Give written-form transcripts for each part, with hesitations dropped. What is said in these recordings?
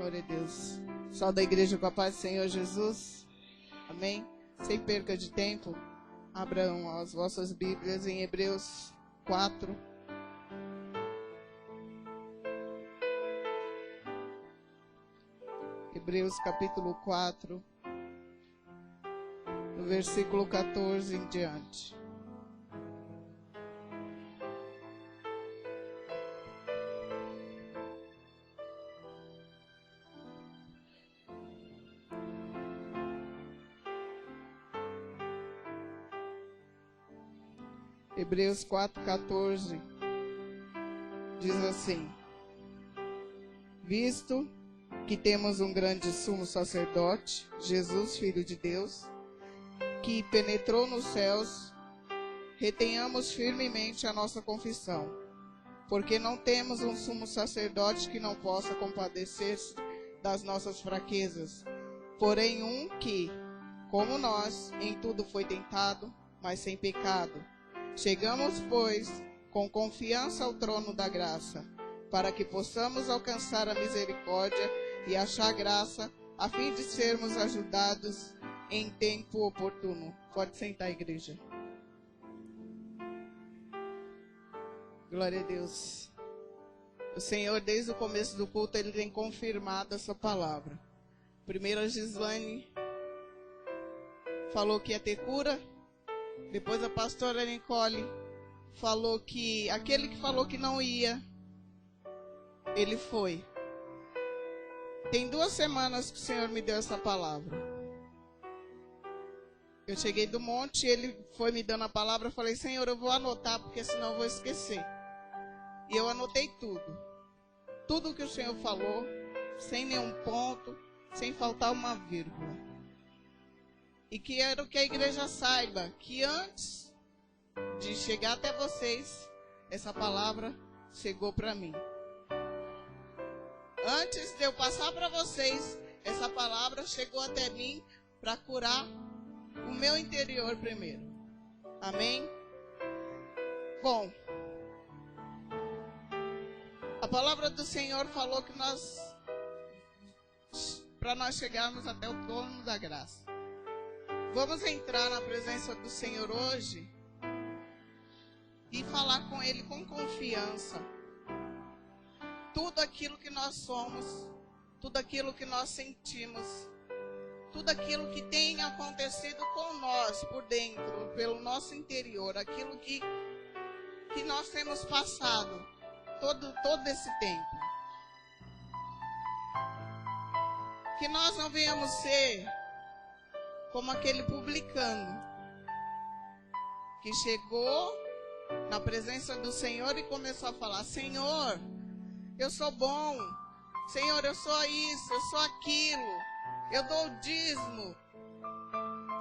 Glória a Deus. Só da igreja com a paz do Senhor Jesus. Amém. Sem perca de tempo, abram as vossas Bíblias em Hebreus 4. Hebreus capítulo 4, no versículo 14 em diante. Hebreus 4,14 diz assim: visto que temos um grande sumo sacerdote, Jesus, Filho de Deus, que penetrou nos céus, retenhamos firmemente a nossa confissão, porque não temos um sumo sacerdote que não possa compadecer-se das nossas fraquezas, porém um que, como nós, em tudo foi tentado, mas sem pecado. Chegamos, pois, com confiança ao trono da graça, para que possamos alcançar a misericórdia e achar graça, a fim de sermos ajudados em tempo oportuno. Pode sentar, igreja. Glória a Deus. O Senhor, desde o começo do culto, Ele tem confirmado a sua palavra. Primeiro a Gislane falou que ia ter cura. Depois a pastora Nicole falou que aquele que falou que não ia, ele foi. Tem 2 semanas que o Senhor me deu essa palavra. Eu cheguei do monte, ele foi me dando a palavra, eu falei: Senhor, eu vou anotar, porque senão eu vou esquecer. E eu anotei tudo. Tudo que o Senhor falou, sem nenhum ponto, sem faltar uma vírgula. E quero que a igreja saiba que antes de chegar até vocês, essa palavra chegou para mim. Antes de eu passar para vocês, essa palavra chegou até mim para curar o meu interior primeiro. Amém? Bom, a palavra do Senhor falou que para nós chegarmos até o trono da graça. Vamos entrar na presença do Senhor hoje e falar com Ele com confiança. Tudo aquilo que nós somos, tudo aquilo que nós sentimos, tudo aquilo que tem acontecido com nós por dentro, pelo nosso interior, aquilo que nós temos passado todo esse tempo. Que nós não venhamos ser como aquele publicano que chegou na presença do Senhor e começou a falar: Senhor, eu sou bom. Senhor, eu sou isso, eu sou aquilo. Eu dou o dízimo.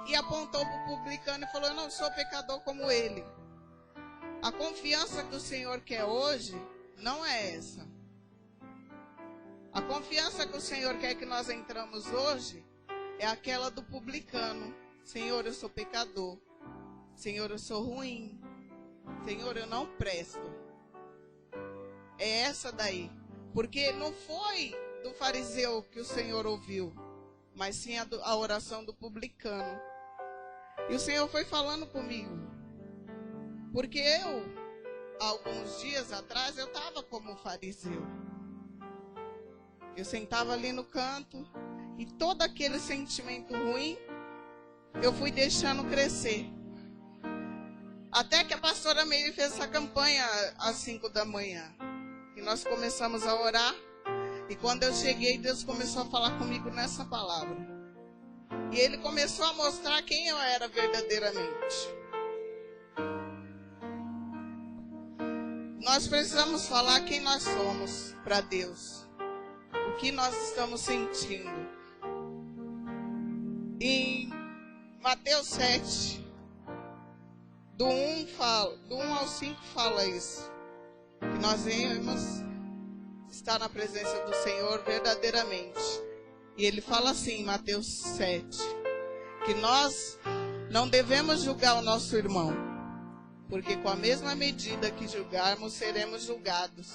E apontou para o publicano e falou: eu não sou pecador como ele. A confiança que o Senhor quer hoje não é essa. A confiança que o Senhor quer que nós entramos hoje é aquela do publicano. Senhor, eu sou pecador. Senhor, eu sou ruim. Senhor, eu não presto. É essa daí. Porque não foi do fariseu que o Senhor ouviu, mas sim a oração do publicano. E o Senhor foi falando comigo. Porque eu, alguns dias atrás, eu estava como fariseu. Eu sentava ali no canto e todo aquele sentimento ruim eu fui deixando crescer. Até que a pastora Meire fez essa campanha às 5 da manhã. E nós começamos a orar. E quando eu cheguei, Deus começou a falar comigo nessa palavra. E Ele começou a mostrar quem eu era verdadeiramente. Nós precisamos falar quem nós somos para Deus. O que nós estamos sentindo. Em Mateus 7, do 1 ao 5 fala isso. Que nós venhamos estar na presença do Senhor verdadeiramente. E Ele fala assim em Mateus 7, que nós não devemos julgar o nosso irmão, porque com a mesma medida que julgarmos, seremos julgados.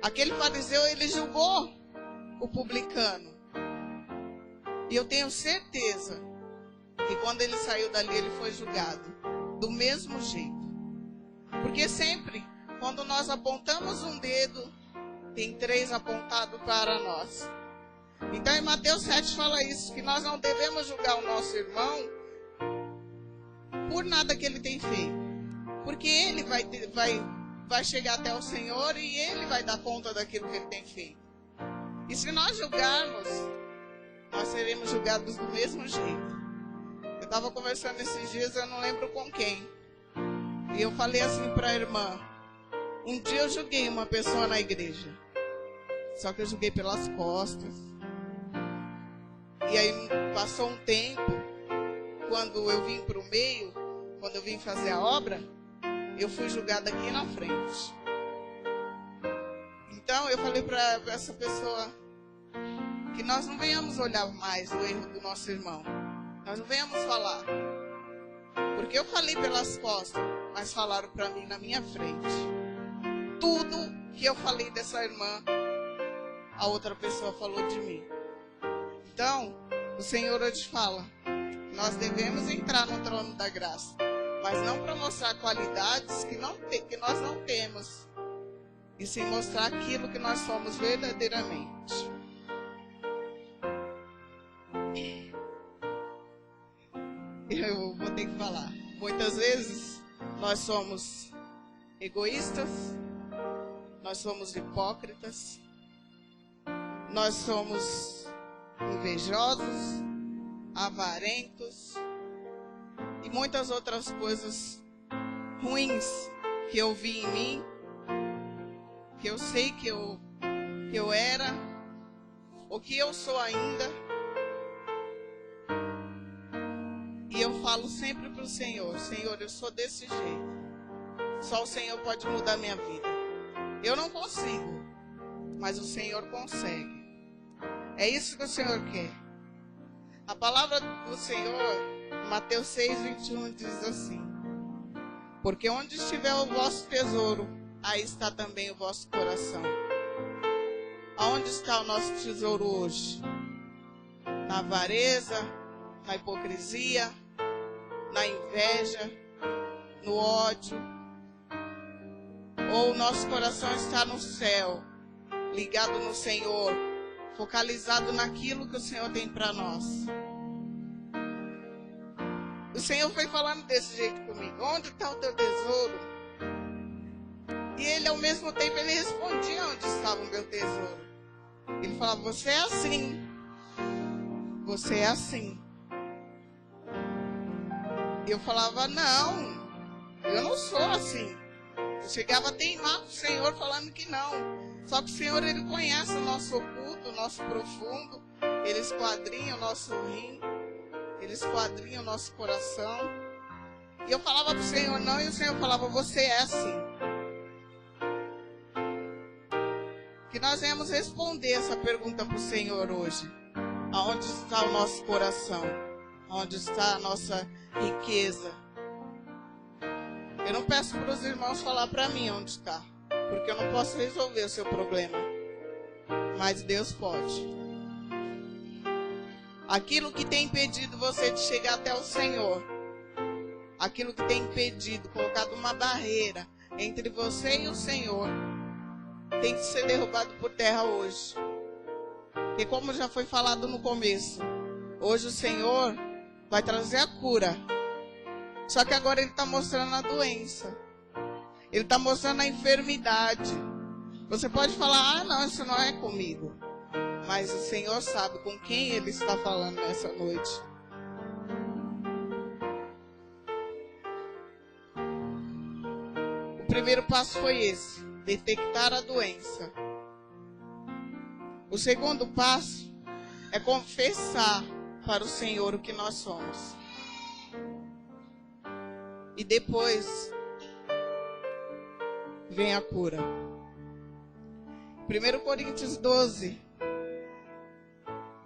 Aquele fariseu, ele julgou o publicano. E eu tenho certeza que quando ele saiu dali, ele foi julgado do mesmo jeito. Porque sempre, quando nós apontamos um dedo, tem 3 apontados para nós. Então, em Mateus 7 fala isso, que nós não devemos julgar o nosso irmão por nada que ele tem feito. Porque ele vai chegar até o Senhor e ele vai dar conta daquilo que ele tem feito. E se nós julgarmos, nós seremos julgados do mesmo jeito. Eu estava conversando esses dias, eu não lembro com quem. E eu falei assim para a irmã: um dia eu julguei uma pessoa na igreja. Só que eu julguei pelas costas. E aí passou um tempo, quando eu vim para o meio, quando eu vim fazer a obra, eu fui julgada aqui na frente. Então eu falei para essa pessoa que nós não venhamos olhar mais o erro do nosso irmão. Nós não venhamos falar. Porque eu falei pelas costas, mas falaram para mim na minha frente. Tudo que eu falei dessa irmã, a outra pessoa falou de mim. Então, o Senhor hoje fala que nós devemos entrar no trono da graça, mas não para mostrar qualidades que nós não temos, e sim mostrar aquilo que nós somos verdadeiramente. Eu vou ter que falar. Muitas vezes nós somos egoístas, nós somos hipócritas, nós somos invejosos, avarentos e muitas outras coisas ruins que eu vi em mim, que eu sei que eu era, ou que eu sou ainda. E eu falo sempre para o Senhor: Senhor, eu sou desse jeito. Só o Senhor pode mudar minha vida. Eu não consigo, mas o Senhor consegue. É isso que o Senhor quer. A palavra do Senhor, Mateus 6:21, diz assim: porque onde estiver o vosso tesouro, aí está também o vosso coração. Aonde está o nosso tesouro hoje? Na avareza, na hipocrisia, na inveja, no ódio? Ou o nosso coração está no céu, ligado no Senhor, focalizado naquilo que o Senhor tem para nós? O Senhor foi falando desse jeito comigo: onde está o teu tesouro? E ele, ao mesmo tempo, ele respondia onde estava o meu tesouro. Ele falava: você é assim, você é assim. E eu falava: não, eu não sou assim. Eu chegava a teimar com o Senhor falando que não. Só que o Senhor, ele conhece o nosso oculto, o nosso profundo. Ele esquadrinha o nosso rim, ele esquadrinha o nosso coração. E eu falava para o Senhor não, e o Senhor falava: você é assim. Que nós venhamos responder essa pergunta para o Senhor hoje: aonde está o nosso coração? Onde está a nossa riqueza? Eu não peço para os irmãos falar para mim onde está, porque eu não posso resolver o seu problema, mas Deus pode. Aquilo que tem impedido você de chegar até o Senhor, aquilo que tem impedido, colocado uma barreira entre você e o Senhor, tem que ser derrubado por terra hoje. Porque, como já foi falado no começo, hoje o Senhor vai trazer a cura. Só que agora Ele está mostrando a doença. Ele está mostrando a enfermidade. Você pode falar: ah, não, isso não é comigo. Mas o Senhor sabe com quem Ele está falando nessa noite. O primeiro passo foi esse: detectar a doença. O segundo passo é confessar para o Senhor o que nós somos. E depois vem a cura. 1 Coríntios 12,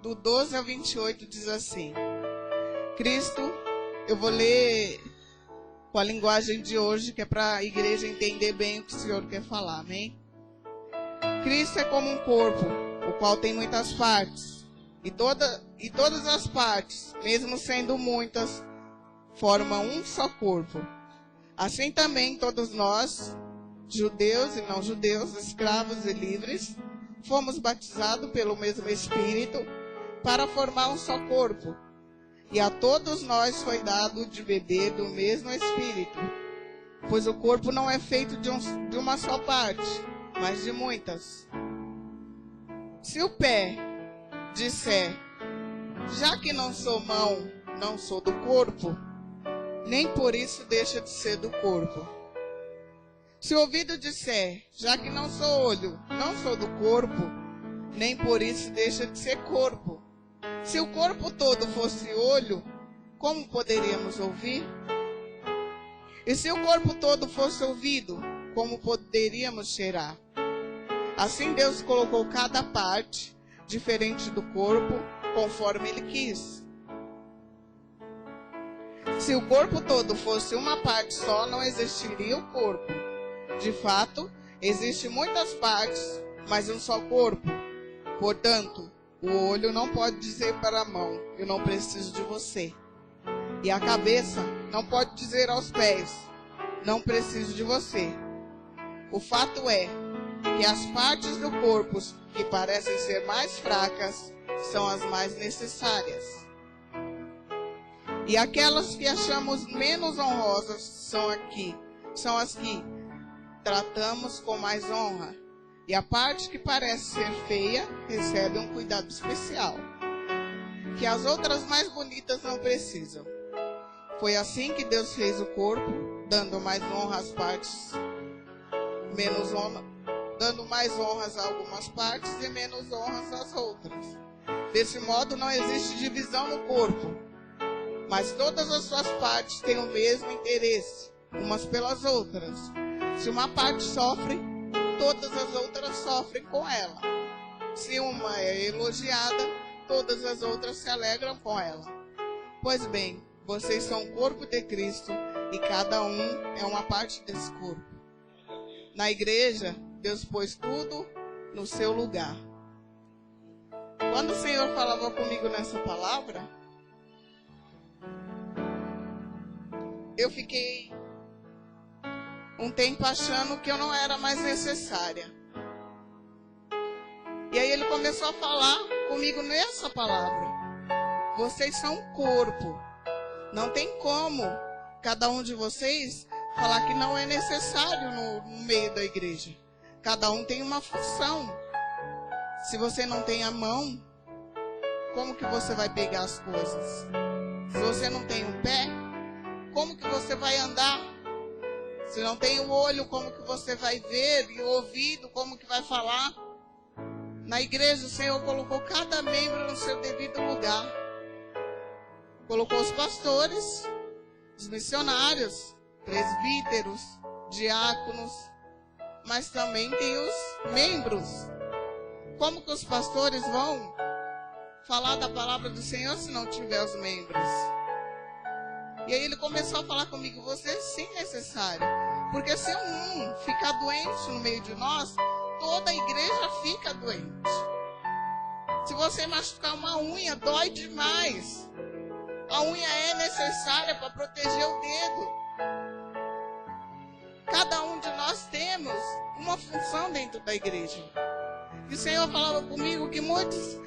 do 12 ao 28, diz assim: Cristo, eu vou ler com a linguagem de hoje, que é para a igreja entender bem o que o Senhor quer falar, amém? Cristo é como um corpo. o qual tem muitas partes, e todas as partes, mesmo sendo muitas, formam um só corpo. Assim também todos nós, judeus e não judeus, escravos e livres, fomos batizados pelo mesmo Espírito para formar um só corpo. E a todos nós foi dado de beber do mesmo Espírito, pois o corpo não é feito de uma só parte, mas de muitas. Se o pé disser, já que não sou mão, não sou do corpo, nem por isso deixa de ser do corpo. Se o ouvido disser, já que não sou olho, não sou do corpo, nem por isso deixa de ser corpo. Se o corpo todo fosse olho, como poderíamos ouvir? E se o corpo todo fosse ouvido, como poderíamos cheirar? Assim Deus colocou cada parte diferente do corpo, conforme Ele quis. Se o corpo todo fosse uma parte só, não existiria o corpo. De fato, existem muitas partes, mas um só corpo. Portanto, o olho não pode dizer para a mão, eu não preciso de você. E a cabeça não pode dizer aos pés, não preciso de você. O fato é que as partes do corpo que parecem ser mais fracas são as mais necessárias. E aquelas que achamos menos honrosas são as que tratamos com mais honra. E a parte que parece ser feia recebe um cuidado especial, que as outras mais bonitas não precisam. Foi assim que Deus fez o corpo, dando mais honra às partes, menos honra, dando mais honras a algumas partes e menos honras às outras. Desse modo não existe divisão no corpo, mas todas as suas partes têm o mesmo interesse, umas pelas outras. Se uma parte sofre, todas as outras sofrem com ela. Se uma é elogiada, todas as outras se alegram com ela. Pois bem, vocês são o corpo de Cristo e cada um é uma parte desse corpo. Na igreja, Deus pôs tudo no seu lugar. Quando o Senhor falava comigo nessa palavra, eu fiquei um tempo achando que eu não era mais necessária. E aí Ele começou a falar comigo nessa palavra. Vocês são um corpo. Não tem como cada um de vocês falar que não é necessário no meio da igreja. Cada um tem uma função. Se você não tem a mão, como que você vai pegar as coisas? Se você não tem um pé, como que você vai andar? Se não tem o olho, como que você vai ver? E o ouvido, como que vai falar? Na igreja, o Senhor colocou cada membro no seu devido lugar. Colocou os pastores, os missionários, presbíteros, diáconos, mas também tem os membros. Como que os pastores vão falar da palavra do Senhor se não tiver os membros? E aí Ele começou a falar comigo, você é sim necessário. Porque se um ficar doente no meio de nós, toda a igreja fica doente. Se você machucar uma unha, dói demais. A unha é necessária para proteger o dedo. Cada um de nós temos uma função dentro da igreja. E o Senhor falava comigo que muitos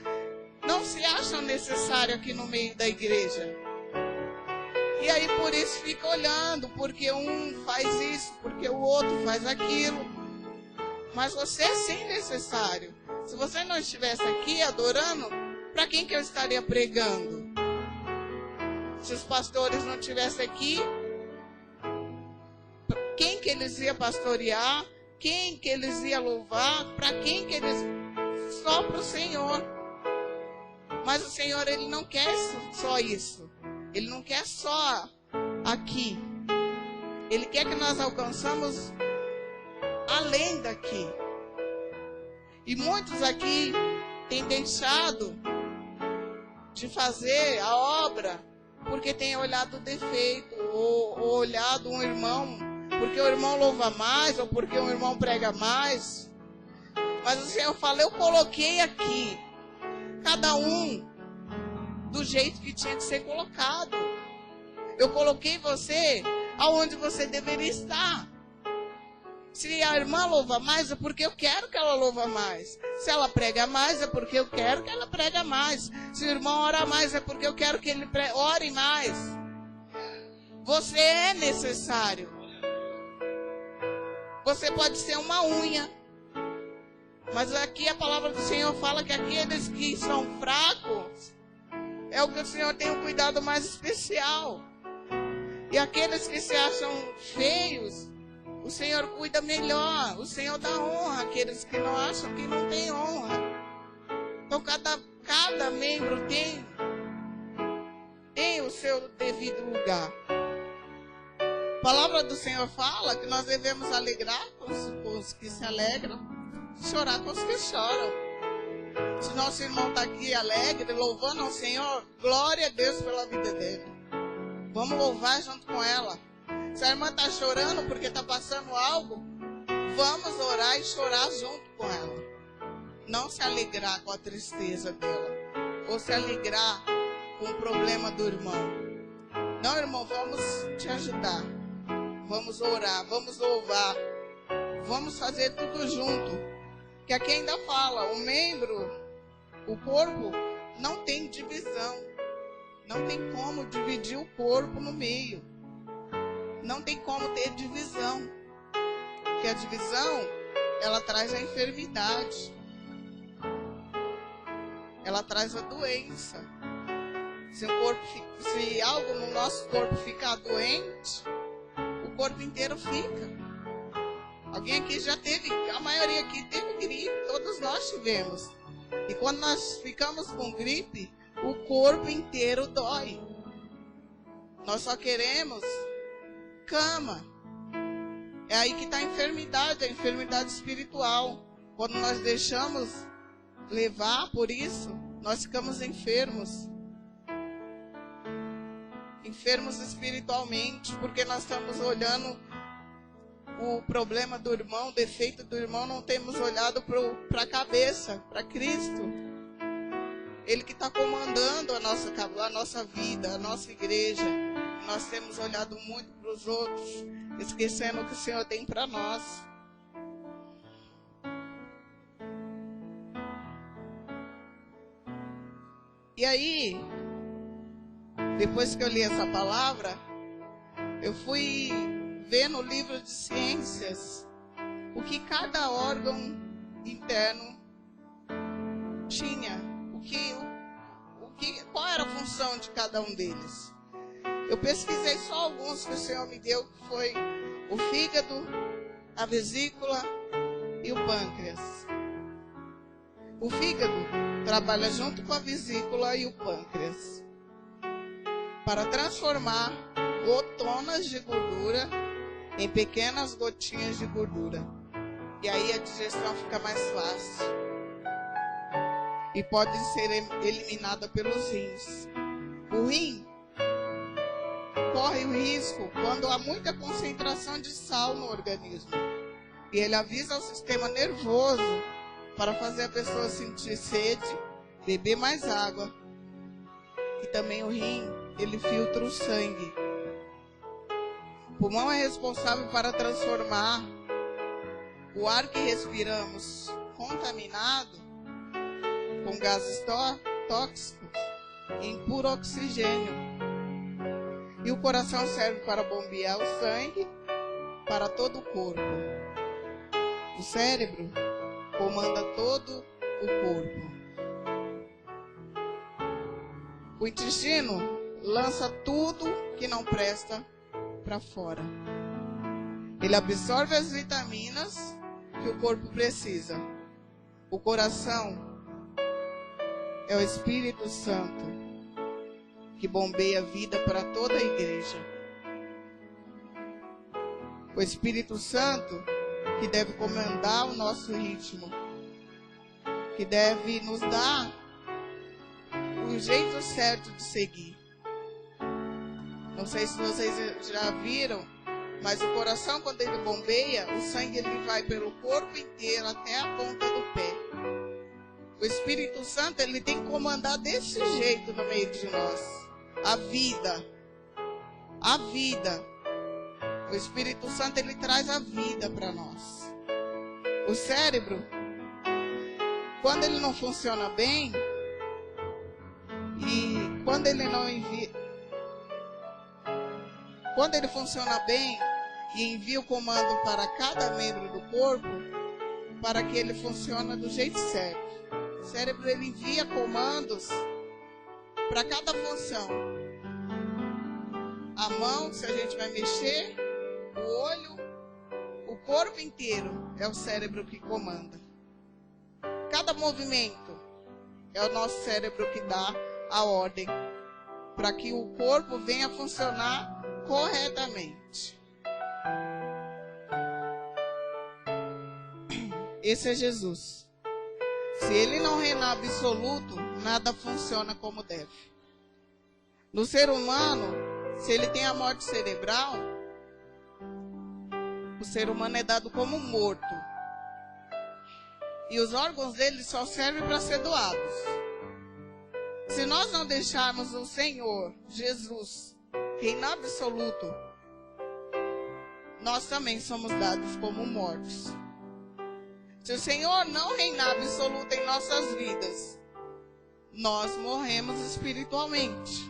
não se acham necessários aqui no meio da igreja. E aí por isso fica olhando, porque um faz isso, porque o outro faz aquilo. Mas você é sim necessário. Se você não estivesse aqui adorando, para quem que eu estaria pregando? Se os pastores não estivessem aqui, quem que eles iam pastorear? Quem que eles iam louvar? Para quem que eles... Só para o Senhor. Mas o Senhor, Ele não quer só isso. Ele não quer só aqui. Ele quer que nós alcançamos além daqui. E muitos aqui têm deixado de fazer a obra porque têm olhado o defeito, ou olhado um irmão, porque o irmão louva mais, ou porque o irmão prega mais. Mas o Senhor fala, eu coloquei aqui cada um do jeito que tinha que ser colocado. Eu coloquei você aonde você deveria estar. Se a irmã louva mais, é porque eu quero que ela louva mais. Se ela prega mais, é porque eu quero que ela prega mais. Se o irmão ora mais, é porque eu quero que ele ore mais. Você é necessário. Você pode ser uma unha. Mas aqui a palavra do Senhor fala que aqueles que são fracos é o que o Senhor tem um cuidado mais especial. E aqueles que se acham feios, o Senhor cuida melhor. O Senhor dá honra àqueles que não acham que não tem honra. Então cada membro tem o seu devido lugar. A palavra do Senhor fala que nós devemos alegrar com os que se alegram, chorar com os que choram. Se nosso irmão está aqui alegre, louvando ao Senhor, glória a Deus pela vida dele. Vamos louvar junto com ela. Se a irmã está chorando porque está passando algo, vamos orar e chorar junto com ela. Não se alegrar com a tristeza dela, ou se alegrar com o problema do irmão. Não, irmão, vamos te ajudar. Vamos orar, vamos louvar. Vamos fazer tudo junto. Que aqui ainda fala, o membro, o corpo, não tem divisão. Não tem como dividir o corpo no meio. Não tem como ter divisão. Porque a divisão, ela traz a enfermidade. Ela traz a doença. Se algo no nosso corpo ficar doente, o corpo inteiro fica. Alguém aqui já teve, a maioria aqui teve gripe, todos nós tivemos. E quando nós ficamos com gripe, o corpo inteiro dói. Nós só queremos cama. É aí que está a enfermidade espiritual. Quando nós deixamos levar por isso, nós ficamos enfermos. Enfermos espiritualmente, porque nós estamos olhando o problema do irmão, o defeito do irmão, não temos olhado para a cabeça, para Cristo. Ele que está comandando a nossa vida, a nossa igreja. Nós temos olhado muito para os outros, esquecendo o que o Senhor tem para nós. E aí, depois que eu li essa palavra, eu fui ver no livro de ciências o que cada órgão interno tinha, qual era a função de cada um deles. Eu pesquisei só alguns que o Senhor me deu, que foi o fígado, a vesícula e o pâncreas. O fígado trabalha junto com a vesícula e o pâncreas para transformar gotonas de gordura em pequenas gotinhas de gordura. E aí a digestão fica mais fácil. E pode ser eliminada pelos rins. O rim corre o risco quando há muita concentração de sal no organismo. E ele avisa o sistema nervoso para fazer a pessoa sentir sede, beber mais água. E também o rim, ele filtra o sangue. O pulmão é responsável para transformar o ar que respiramos contaminado com gases tóxicos em puro oxigênio. E o coração serve para bombear o sangue para todo o corpo. O cérebro comanda todo o corpo. O intestino lança tudo que não presta para fora. Ele absorve as vitaminas que o corpo precisa. O coração é o Espírito Santo que bombeia a vida para toda a igreja. O Espírito Santo que deve comandar o nosso ritmo, que deve nos dar o jeito certo de seguir. Não sei se vocês já viram Mas o coração, quando ele bombeia, o sangue ele vai pelo corpo inteiro até a ponta do pé. O Espírito Santo, ele tem que comandar desse jeito no meio de nós. A vida. A vida. O Espírito Santo, ele traz a vida para nós. O cérebro, quando ele não funciona bem, e quando ele não envia... Quando ele funciona bem e envia o comando para cada membro do corpo, para que ele funcione do jeito certo. O cérebro, ele envia comandos para cada função. A mão, se a gente vai mexer, o olho, o corpo inteiro é o cérebro que comanda. Cada movimento é o nosso cérebro que dá a ordem para que o corpo venha funcionar corretamente. Esse é Jesus. Se ele não reinar absoluto, nada funciona como deve. No ser humano, se ele tem a morte cerebral, o ser humano é dado como morto. E os órgãos dele só servem para ser doados. Se nós não deixarmos o Senhor, Jesus, reinar absoluto, nós também somos dados como mortos. Se o Senhor não reinar absoluto em nossas vidas, nós morremos espiritualmente.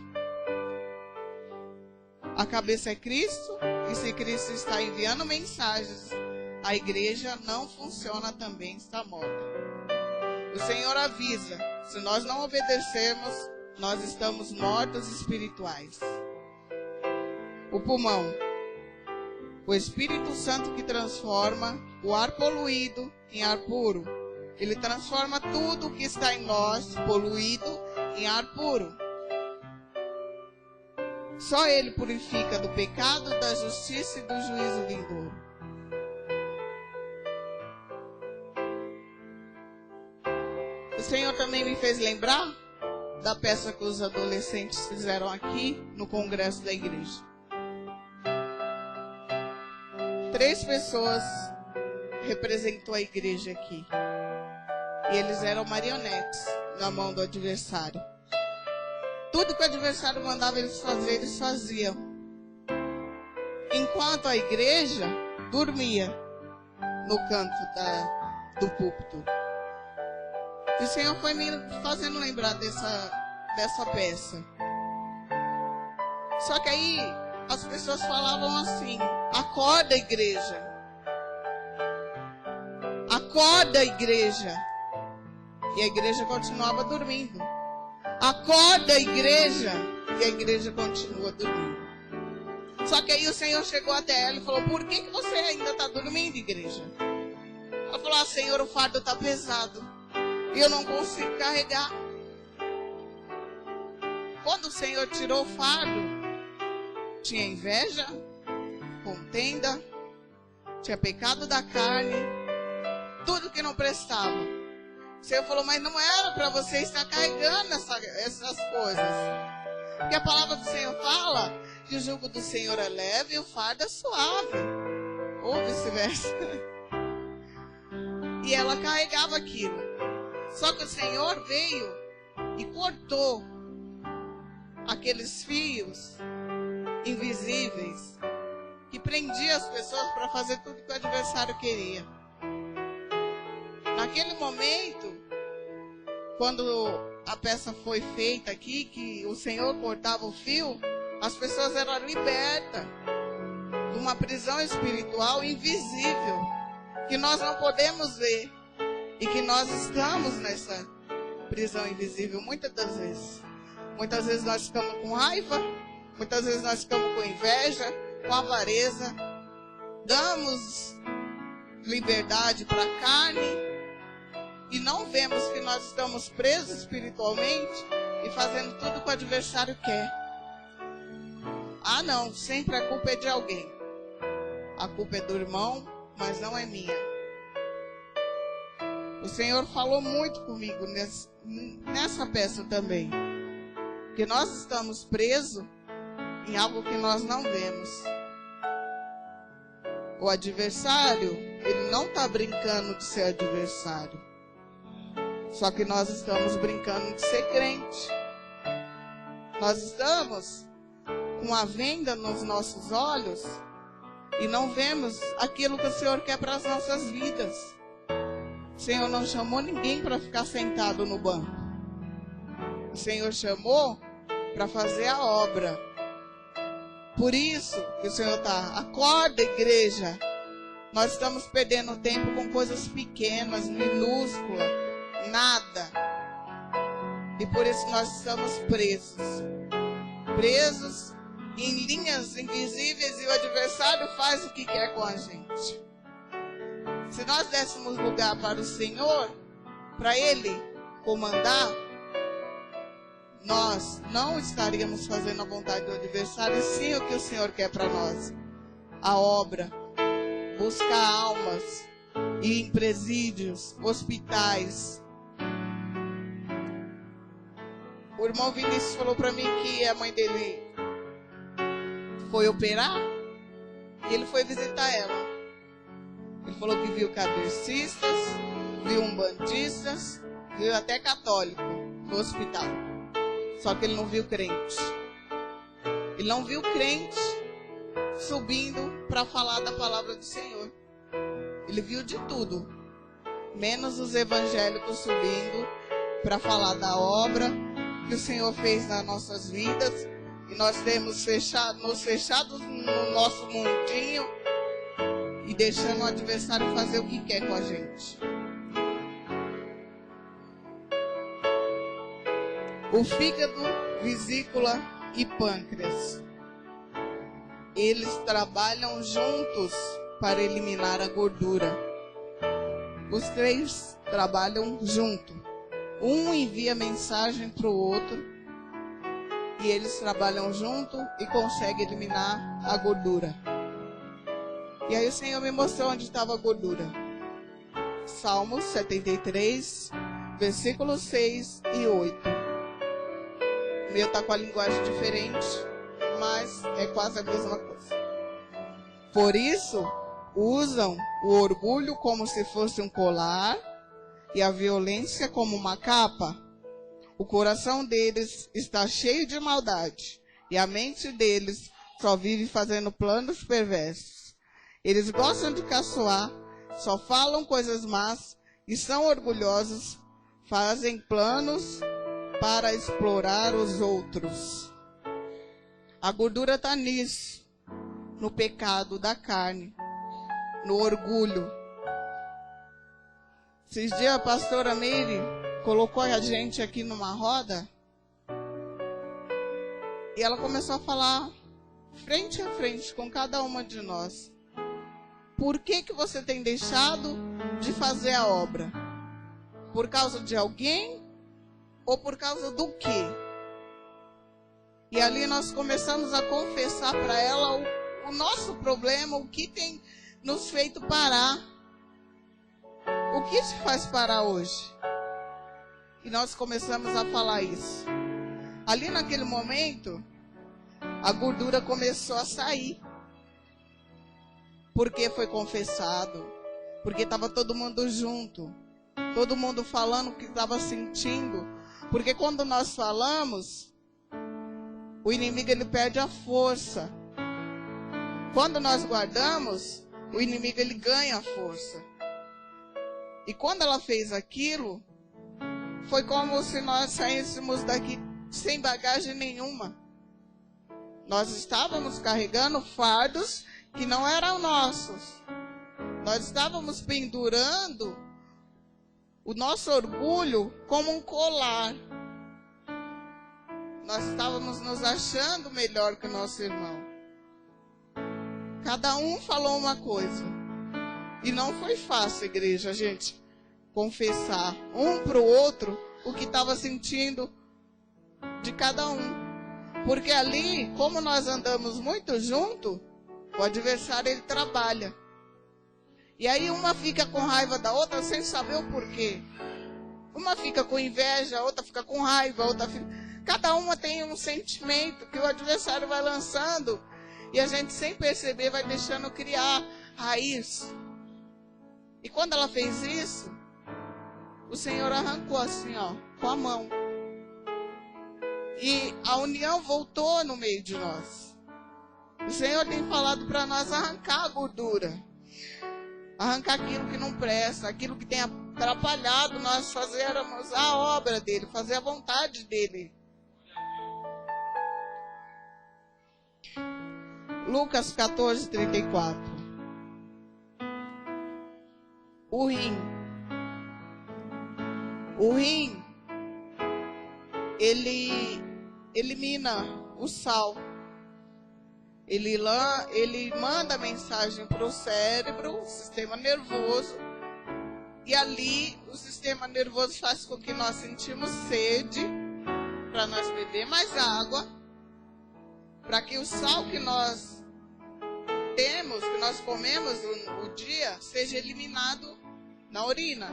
A cabeça é Cristo, e se Cristo está enviando mensagens, a igreja não funciona também, está morta. O Senhor avisa, se nós não obedecermos, nós estamos mortos espirituais. O pulmão, o Espírito Santo que transforma o ar poluído em ar puro. Ele transforma tudo que está em nós, poluído, em ar puro. Só Ele purifica do pecado, da justiça e do juízo vindouro. O Senhor também me fez lembrar da peça que os adolescentes fizeram aqui no congresso da igreja. 3 pessoas representou a igreja aqui. E eles eram marionetes na mão do adversário. Tudo que o adversário mandava eles fazer, eles faziam. Enquanto a igreja dormia no canto do púlpito. E o Senhor foi me fazendo lembrar dessa peça. Só que aí as pessoas falavam assim: acorda, igreja. Acorda, igreja. E a igreja continuava dormindo. Acorda, igreja. E a igreja continua dormindo. Só que aí o Senhor chegou até ela e falou: por que você ainda está dormindo, igreja? Ela falou: ah, Senhor, o fardo está pesado e eu não consigo carregar. Quando o Senhor tirou o fardo, tinha inveja, contenda, tinha pecado da carne, tudo que não prestava. O Senhor falou: mas não era para você estar carregando essas coisas. Porque a palavra do Senhor fala que o jugo do Senhor é leve e o fardo é suave. Ou vice-versa. E ela carregava aquilo. Só que o Senhor veio e cortou aqueles fios invisíveis que prendiam as pessoas para fazer tudo que o adversário queria. Naquele momento, quando a peça foi feita aqui, que o Senhor cortava o fio, as pessoas eram libertas de uma prisão espiritual invisível, que nós não podemos ver, e que nós estamos nessa prisão invisível muitas das vezes. Muitas vezes nós ficamos com raiva, muitas vezes nós ficamos com inveja, com avareza, damos liberdade para a carne, e não vemos que nós estamos presos espiritualmente e fazendo tudo que o adversário quer. Ah, não, sempre a culpa é de alguém. A culpa é do irmão, mas não é minha. O Senhor falou muito comigo nessa peça também. Que nós estamos presos em algo que nós não vemos. o adversário, ele não está brincando de ser adversário. Só que nós estamos brincando de ser crente. Nós estamos com a venda nos nossos olhos e não vemos aquilo que o Senhor quer para as nossas vidas. O Senhor não chamou ninguém para ficar sentado no banco. O Senhor chamou para fazer a obra. Por isso que o Senhor está, acorda, igreja. Nós estamos perdendo tempo com coisas pequenas, minúsculas, nada. E por isso nós estamos presos em linhas invisíveis, e o adversário faz o que quer com a gente. Se nós dessemos lugar para o Senhor, para Ele comandar, nós não estaríamos fazendo a vontade do adversário, e sim o que o Senhor quer para nós. A obra, buscar almas, ir em presídios, hospitais. O irmão Vinícius falou para mim que a mãe dele foi operar e ele foi visitar ela. Ele falou que viu kardecistas, viu umbandistas, viu até católico no hospital. Só que ele não viu crente. Ele não viu crente subindo para falar da palavra do Senhor. Ele viu de tudo, menos os evangélicos subindo para falar da obra que o Senhor fez nas nossas vidas. E nós temos nos fechados no nosso mundinho e deixando o adversário fazer o que quer com a gente. O fígado, vesícula e pâncreas, eles trabalham juntos para eliminar a gordura. Os três trabalham junto. Um envia mensagem para o outro e eles trabalham junto e conseguem eliminar a gordura. E aí o Senhor me mostrou onde estava a gordura. Salmos 73, versículos 6 e 8. O meu está com a linguagem diferente, mas é quase a mesma coisa. Por isso, usam o orgulho como se fosse um colar e a violência como uma capa. O coração deles está cheio de maldade e a mente deles só vive fazendo planos perversos. Eles gostam de caçoar, só falam coisas más e são orgulhosos, fazem planos para explorar os outros. A gordura está nisso, no pecado da carne, no orgulho. Esses dias a pastora Meire colocou a gente aqui numa roda e ela começou a falar frente a frente com cada uma de nós. Por que que você tem deixado de fazer a obra? Por causa de alguém ou por causa do quê? E ali nós começamos a confessar para ela o nosso problema, o que tem nos feito parar. O que te faz parar hoje? E nós começamos a falar isso. Ali naquele momento, a gordura começou a sair. Porque foi confessado. Porque estava todo mundo junto. Todo mundo falando o que estava sentindo. Porque quando nós falamos, o inimigo ele perde a força. Quando nós guardamos, o inimigo ele ganha a força. E quando ela fez aquilo, foi como se nós saíssemos daqui sem bagagem nenhuma. Nós estávamos carregando fardos que não eram nossos. Nós estávamos pendurando o nosso orgulho como um colar. Nós estávamos nos achando melhor que o nosso irmão. Cada um falou uma coisa. E não foi fácil, igreja, gente, confessar um para o outro o que estava sentindo de cada um. Porque ali, como nós andamos muito junto, o adversário ele trabalha. E aí uma fica com raiva da outra sem saber o porquê. Uma fica com inveja, a outra fica com raiva, a outra fica... Cada uma tem um sentimento que o adversário vai lançando e a gente sem perceber vai deixando criar raiz. E quando ela fez isso, o Senhor arrancou assim, ó, com a mão. E a união voltou no meio de nós. O Senhor tem falado para nós arrancar a gordura. Arrancar aquilo que não presta, aquilo que tem atrapalhado nós fazermos a obra dele, fazer a vontade dele. Lucas 14, 34. O rim. O rim, ele elimina o sal. Ele manda mensagem para o cérebro, o sistema nervoso. E ali o sistema nervoso faz com que nós sentimos sede, para nós beber mais água, para que o sal que nós temos, que nós comemos no dia, seja eliminado na urina.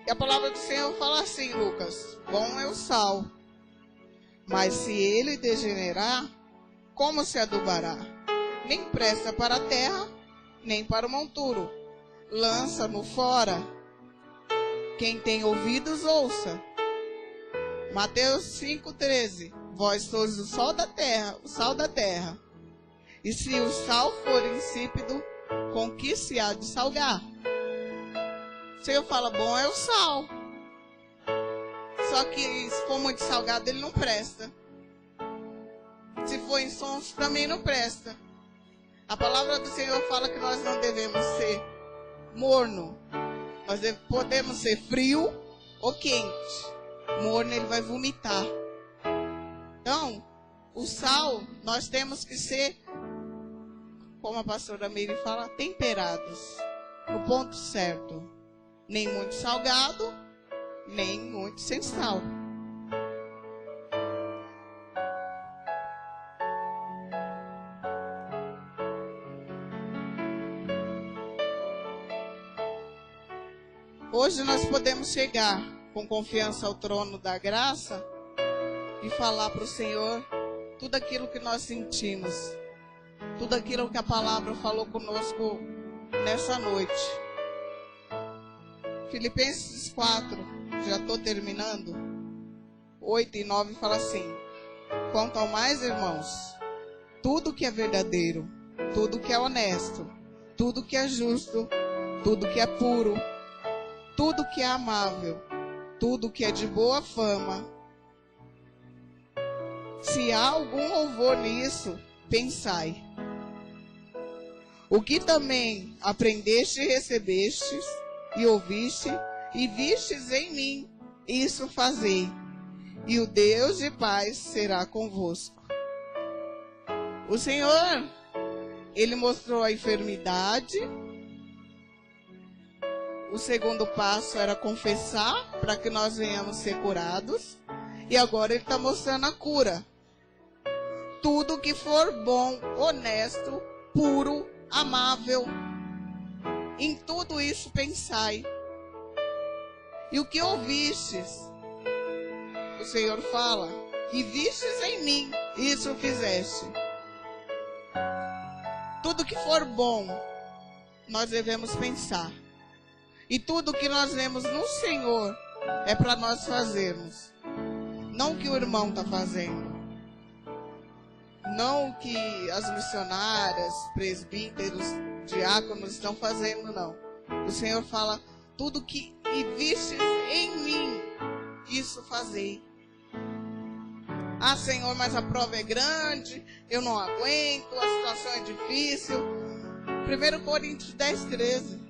E a palavra do Senhor fala assim, Lucas: bom é o sal, mas se ele degenerar, como se adubará? Nem presta para a terra, nem para o monturo. Lança-no fora. Quem tem ouvidos, ouça. Mateus 5,13. Vós sois o sal da terra. E se o sal for insípido, com que se há de salgar? O Senhor fala, bom é o sal. Só que se for muito salgado, ele não presta. Se for insonso, também não presta. A palavra do Senhor fala que nós não devemos ser morno. Nós podemos ser frio ou quente. Morno, ele vai vomitar. Então, o sal, nós temos que ser, como a pastora Meire fala, temperados. No ponto certo. Nem muito salgado, nem muito sem sal. Hoje nós podemos chegar com confiança ao trono da graça e falar para o Senhor tudo aquilo que nós sentimos, tudo aquilo que a palavra falou conosco nessa noite. Filipenses 4, já estou terminando, 8 e 9 fala assim: quanto ao mais, irmãos, tudo que é verdadeiro, tudo que é honesto, tudo que é justo, tudo que é puro, tudo que é amável, tudo que é de boa fama, se há algum louvor nisso, pensai. O que também aprendeste e recebestes, e ouviste, e vistes em mim, isso fazei, e o Deus de paz será convosco. O Senhor, Ele mostrou a enfermidade. O segundo passo era confessar, para que nós venhamos ser curados. E agora Ele está mostrando a cura. Tudo que for bom, honesto, puro, amável, em tudo isso pensai. E o que ouvistes, o Senhor fala, e vistes em mim, isso fizeste. Tudo que for bom, nós devemos pensar. E tudo que nós vemos no Senhor é para nós fazermos. Não o que o irmão está fazendo. Não o que as missionárias, presbíteros, diáconos estão fazendo, não. O Senhor fala, tudo que vistes em mim, isso fazei. Ah, Senhor, mas a prova é grande, eu não aguento, a situação é difícil. 1 Coríntios 10, 13.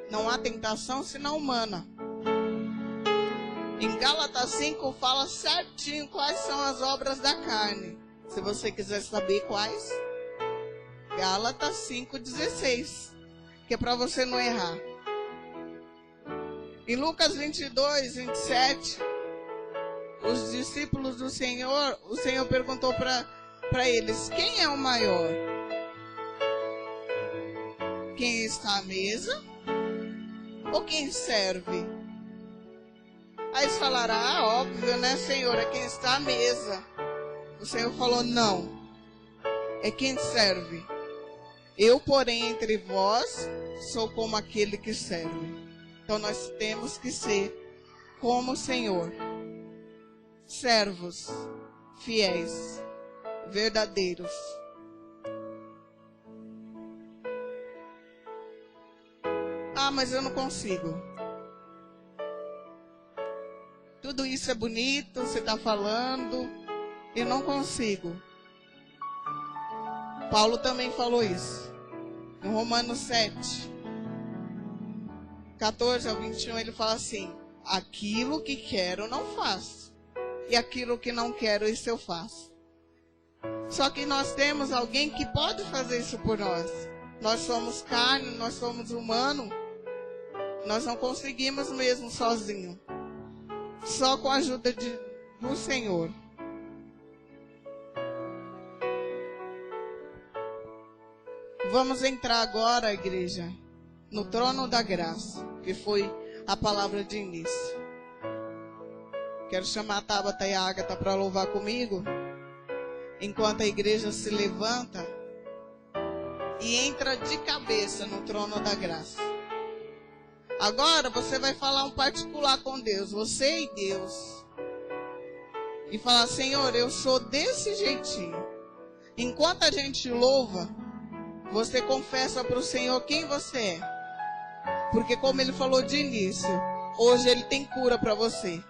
Não há tentação senão humana. Em Gálatas 5 fala certinho quais são as obras da carne. Se você quiser saber quais, Gálatas 5,16, que é para você não errar. Em Lucas 22, 27, os discípulos do Senhor, o Senhor perguntou para eles, quem é o maior? Quem está à mesa ou quem serve? Aí eles falaram, óbvio, né, Senhor, é quem está à mesa. O Senhor falou, não. é quem serve. Eu, porém, entre vós, sou como aquele que serve. Então nós temos que ser como o Senhor. Servos, fiéis, verdadeiros. Ah, mas eu não consigo. Tudo isso é bonito, você está falando. Eu não consigo. Paulo também falou isso. Em Romanos 7, 14 ao 21, ele fala assim: aquilo que quero não faço, e aquilo que não quero, isso eu faço. Só que nós temos alguém que pode fazer isso por nós. Nós somos carne, nós somos humanos. Nós não conseguimos mesmo sozinho. Só com a ajuda do Senhor. Vamos entrar agora, igreja, no trono da graça, que foi a palavra de início. Quero chamar a Tabata e a Ágata para louvar comigo, enquanto a igreja se levanta e entra de cabeça no trono da graça. Agora você vai falar um particular com Deus, você e Deus, e falar: Senhor, eu sou desse jeitinho. Enquanto a gente louva, você confessa para o Senhor quem você é. Porque como ele falou de início, hoje ele tem cura para você.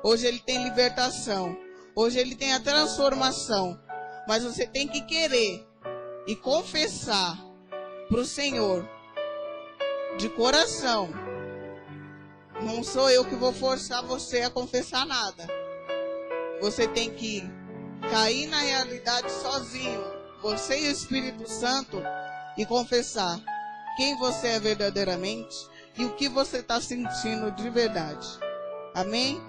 Hoje ele tem libertação. Hoje ele tem a transformação. Mas você tem que querer e confessar para o Senhor de coração. Não sou eu que vou forçar você a confessar nada. Você tem que cair na realidade sozinho, você e o Espírito Santo, e confessar quem você é verdadeiramente e o que você está sentindo de verdade. Amém?